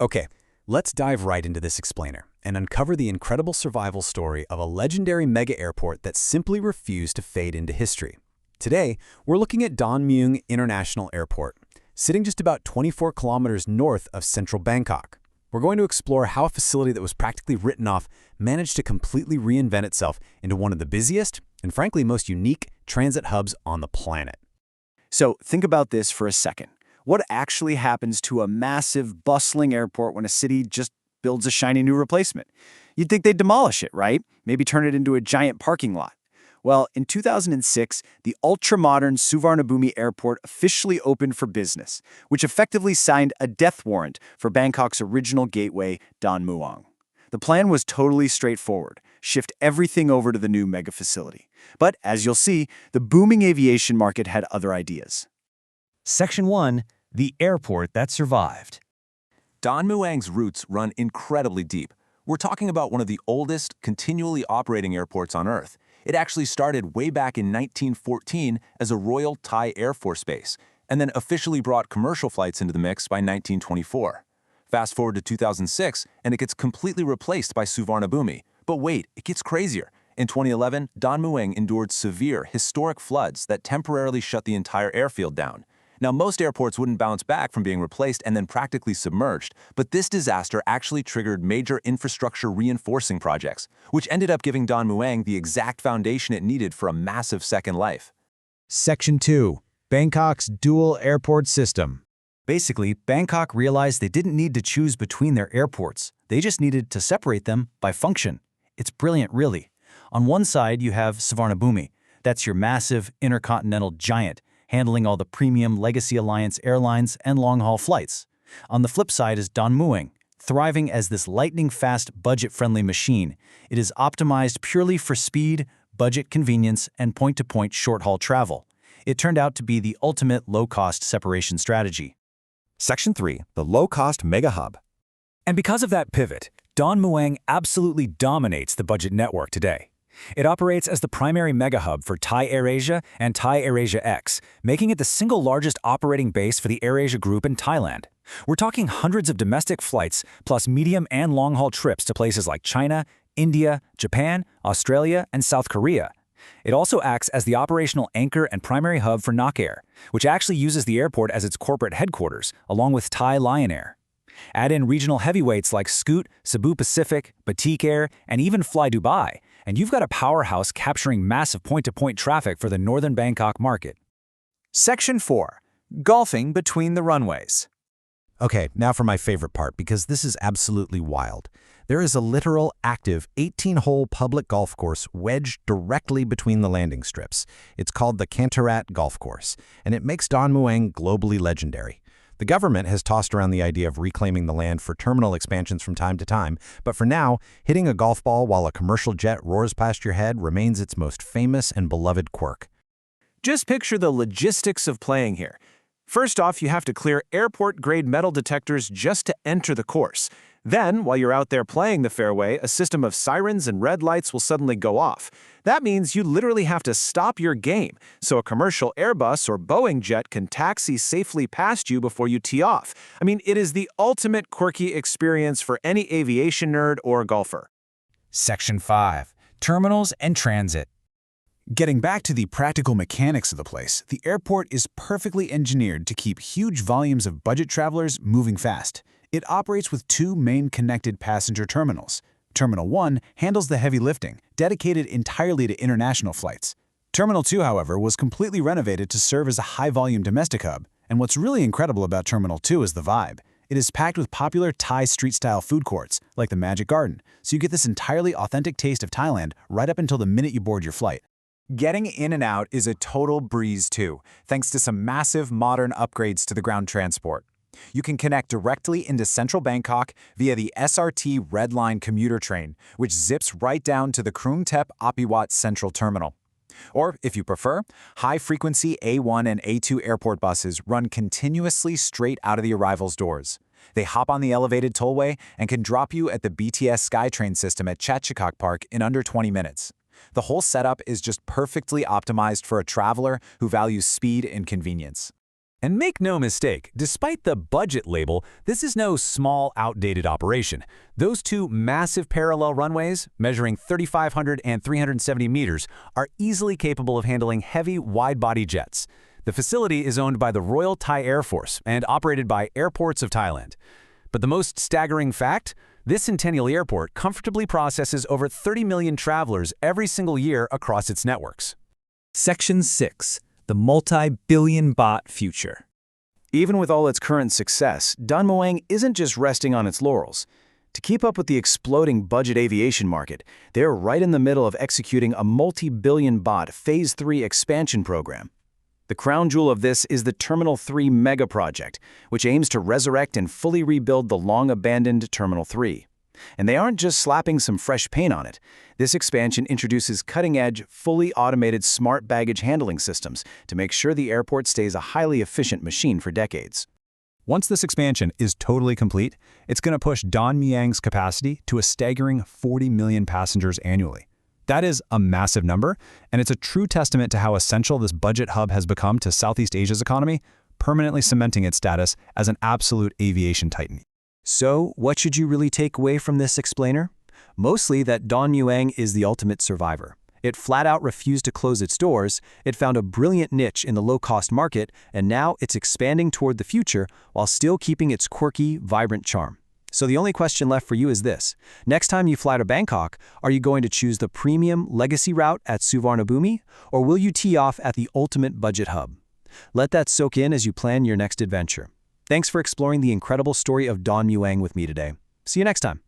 Okay, let's dive right into this explainer and uncover the incredible survival story of a legendary mega airport that simply refused to fade into history. Today, we're looking at Don Mueang International Airport, sitting just about 24 kilometers north of central Bangkok. We're going to explore how a facility that was practically written off managed to completely reinvent itself into one of the busiest and frankly most unique transit hubs on the planet. So think about this for a second. What actually happens to a massive, bustling airport when a city just builds a shiny new replacement? You'd think they'd demolish it, right? Maybe turn it into a giant parking lot. Well, in 2006, the ultra-modern Suvarnabhumi Airport officially opened for business, which effectively signed a death warrant for Bangkok's original gateway, Don Mueang. The plan was totally straightforward: shift everything over to the new mega facility. But as you'll see, the booming aviation market had other ideas. Section 1. The airport that survived. Don Mueang's roots run incredibly deep. We're talking about one of the oldest, continually operating airports on Earth. It actually started way back in 1914 as a Royal Thai Air Force base, and then officially brought commercial flights into the mix by 1924. Fast forward to 2006, and it gets completely replaced by Suvarnabhumi. But wait, it gets crazier. In 2011, Don Mueang endured severe, historic floods that temporarily shut the entire airfield down. Now, most airports wouldn't bounce back from being replaced and then practically submerged, but this disaster actually triggered major infrastructure reinforcing projects, which ended up giving Don Mueang the exact foundation it needed for a massive second life. Section 2. Bangkok's dual airport system. Basically, Bangkok realized they didn't need to choose between their airports. They just needed to separate them by function. It's brilliant, really. On one side, you have Suvarnabhumi. That's your massive intercontinental giant, handling all the premium Legacy Alliance airlines and long-haul flights. On the flip side is Don Mueang, thriving as this lightning-fast, budget-friendly machine. It is optimized purely for speed, budget convenience, and point-to-point short-haul travel. It turned out to be the ultimate low-cost separation strategy. Section 3. The low-cost mega hub. And because of that pivot, Don Mueang absolutely dominates the budget network today. It operates as the primary mega hub for Thai AirAsia and Thai AirAsia X, making it the single largest operating base for the AirAsia Group in Thailand. We're talking hundreds of domestic flights, plus medium and long-haul trips to places like China, India, Japan, Australia, and South Korea. It also acts as the operational anchor and primary hub for Nok Air, which actually uses the airport as its corporate headquarters, along with Thai Lion Air. Add in regional heavyweights like Scoot, Cebu Pacific, Batik Air, and even Fly Dubai, and you've got a powerhouse capturing massive point-to-point traffic for the northern Bangkok market. Section 4. Golfing between the runways. Okay, now for my favorite part, because this is absolutely wild. There is a literal, active 18-hole public golf course wedged directly between the landing strips. It's called the Cantarat Golf Course, and it makes Don Mueang globally legendary. The government has tossed around the idea of reclaiming the land for terminal expansions from time to time, but for now, hitting a golf ball while a commercial jet roars past your head remains its most famous and beloved quirk. Just picture the logistics of playing here. First off, you have to clear airport-grade metal detectors just to enter the course. Then, while you're out there playing the fairway, a system of sirens and red lights will suddenly go off. That means you literally have to stop your game, so a commercial Airbus or Boeing jet can taxi safely past you before you tee off. I mean, it is the ultimate quirky experience for any aviation nerd or golfer. Section 5. Terminals and transit. Getting back to the practical mechanics of the place, the airport is perfectly engineered to keep huge volumes of budget travelers moving fast. It operates with two main connected passenger terminals. Terminal 1 handles the heavy lifting, dedicated entirely to international flights. Terminal 2, however, was completely renovated to serve as a high-volume domestic hub. And what's really incredible about Terminal 2 is the vibe. It is packed with popular Thai street-style food courts, like the Magic Garden, so you get this entirely authentic taste of Thailand right up until the minute you board your flight. Getting in and out is a total breeze too, thanks to some massive modern upgrades to the ground transport. You can connect directly into central Bangkok via the SRT Red Line commuter train, which zips right down to the Krung Thep Apiwat Central Terminal. Or, if you prefer, high-frequency A1 and A2 airport buses run continuously straight out of the arrivals doors. They hop on the elevated tollway and can drop you at the BTS SkyTrain system at Chatchikok Park in under 20 minutes. The whole setup is just perfectly optimized for a traveler who values speed and convenience. And make no mistake, despite the budget label, this is no small, outdated operation. Those two massive parallel runways, measuring 3,500 and 370 meters, are easily capable of handling heavy, wide-body jets. The facility is owned by the Royal Thai Air Force and operated by Airports of Thailand. But the most staggering fact? This centennial airport comfortably processes over 30 million travelers every single year across its networks. Section 6. The multi-billion baht future. Even with all its current success, Don Mueang isn't just resting on its laurels. To keep up with the exploding budget aviation market, they're right in the middle of executing a multi-billion baht Phase 3 expansion program. The crown jewel of this is the Terminal 3 mega project, which aims to resurrect and fully rebuild the long-abandoned Terminal 3. And they aren't just slapping some fresh paint on it. This expansion introduces cutting-edge, fully automated smart baggage handling systems to make sure the airport stays a highly efficient machine for decades. Once this expansion is totally complete, it's going to push Don Mueang's capacity to a staggering 40 million passengers annually. That is a massive number, and it's a true testament to how essential this budget hub has become to Southeast Asia's economy, permanently cementing its status as an absolute aviation titan. So, what should you really take away from this explainer? Mostly that Don Mueang is the ultimate survivor. It flat out refused to close its doors, it found a brilliant niche in the low-cost market, and now it's expanding toward the future while still keeping its quirky, vibrant charm. So the only question left for you is this. Next time you fly to Bangkok, are you going to choose the premium legacy route at Suvarnabhumi, or will you tee off at the ultimate budget hub? Let that soak in as you plan your next adventure. Thanks for exploring the incredible story of Don Mueang with me today. See you next time.